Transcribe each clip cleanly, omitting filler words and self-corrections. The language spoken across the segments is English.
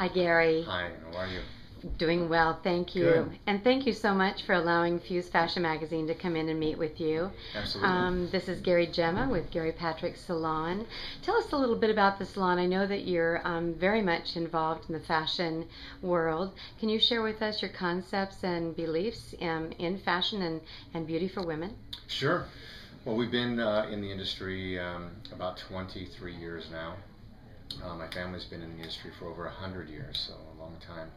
Hi, Gary. Hi, how are you? Doing well, thank you. Good. And thank you so much for allowing Fuse Fashion Magazine to come in and meet with you. Absolutely. This is Gary Gemma with Gary Patrick Salon. Tell us a little bit about the salon. I know that you're very much involved in the fashion world. Can you share with us your concepts and beliefs in fashion and beauty for women? Sure. Well, we've been in the industry about 23 years now. My family's been in the industry for over 100 years, so a long time.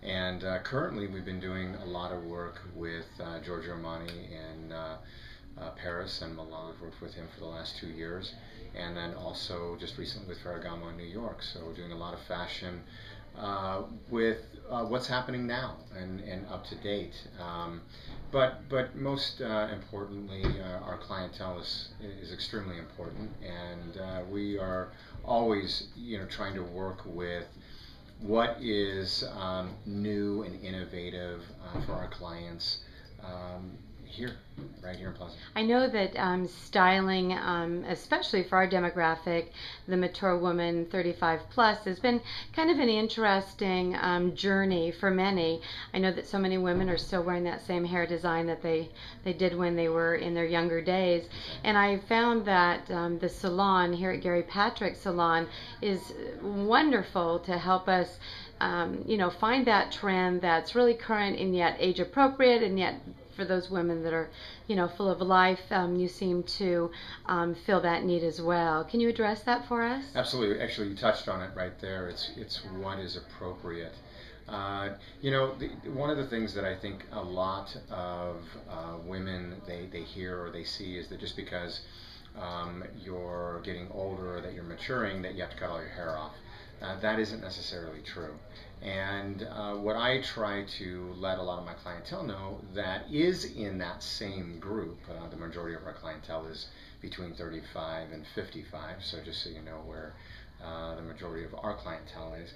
And currently we've been doing a lot of work with Giorgio Armani in Paris and Milan. I've worked with him for the last 2 years. And then also just recently with Ferragamo in New York. So we're doing a lot of fashion with what's happening now and up to date. But most importantly, our clientele is extremely important, and we are always trying to work with what is new and innovative for our clients right here in Pleasanton. I know that styling, especially for our demographic, the mature woman 35 plus, has been kind of an interesting journey for many. I know that so many women are still wearing that same hair design that they did when they were in their younger days. And I found that the salon here at Gary Patrick Salon is wonderful to help us find that trend that's really current and yet age appropriate, and yet for those women that are, full of life, you seem to feel that need as well. Can you address that for us? Absolutely. Actually, you touched on it right there. It's what is appropriate. One of the things that I think a lot of women they hear or they see is that just because you're getting older or that you're maturing, that you have to cut all your hair off. That isn't necessarily true. And what I try to let a lot of my clientele know that is in that same group, the majority of our clientele is between 35 and 55, so just so you know where the majority of our clientele is.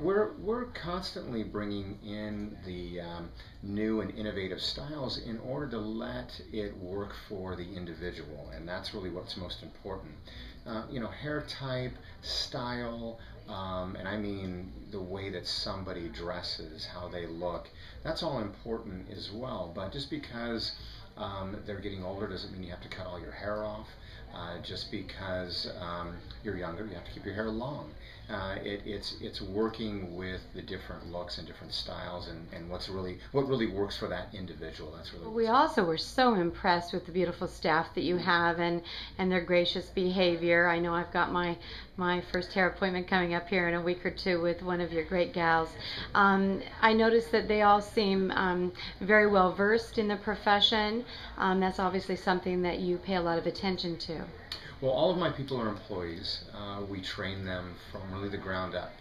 We're constantly bringing in the new and innovative styles in order to let it work for the individual, and that's really what's most important. Hair type, style, and I mean the way that somebody dresses, how they look, that's all important as well. But just because they're getting older doesn't mean you have to cut all your hair off. Just because you're younger, you have to keep your hair long. It's working with the different looks and different styles, and what really works for that individual. That's really. We also were so impressed with the beautiful staff that you have and their gracious behavior. I know I've got my first hair appointment coming up here in a week or two with one of your great gals. I noticed that they all seem very well versed in the profession. That's obviously something that you pay a lot of attention to. Well, all of my people are employees. We train them from really the ground up,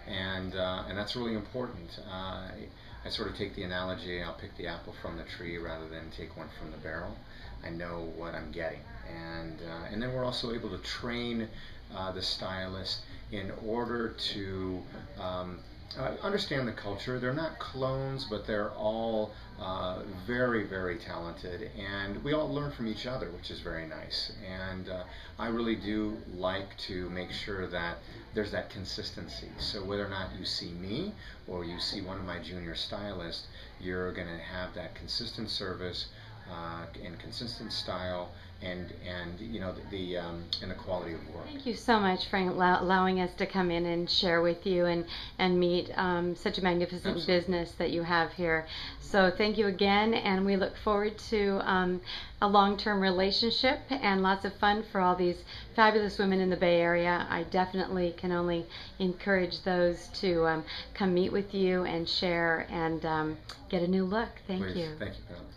and that's really important. I sort of take the analogy, I'll pick the apple from the tree rather than take one from the barrel. I know what I'm getting, and then we're also able to train the stylist in order to understand the culture. They're not clones, but they're all very, very talented, and we all learn from each other, which is very nice. And I really do like to make sure that there's that consistency. So whether or not you see me or you see one of my junior stylists, you're going to have that consistent service and consistent style, and the quality of work. Thank you so much for allowing us to come in and share with you and meet such a magnificent Absolutely. business that you have here. So thank you again, and we look forward to a long-term relationship and lots of fun for all these fabulous women in the Bay Area. I definitely can only encourage those to come meet with you and share and get a new look. Thank Please. you. Thank you, Penelope.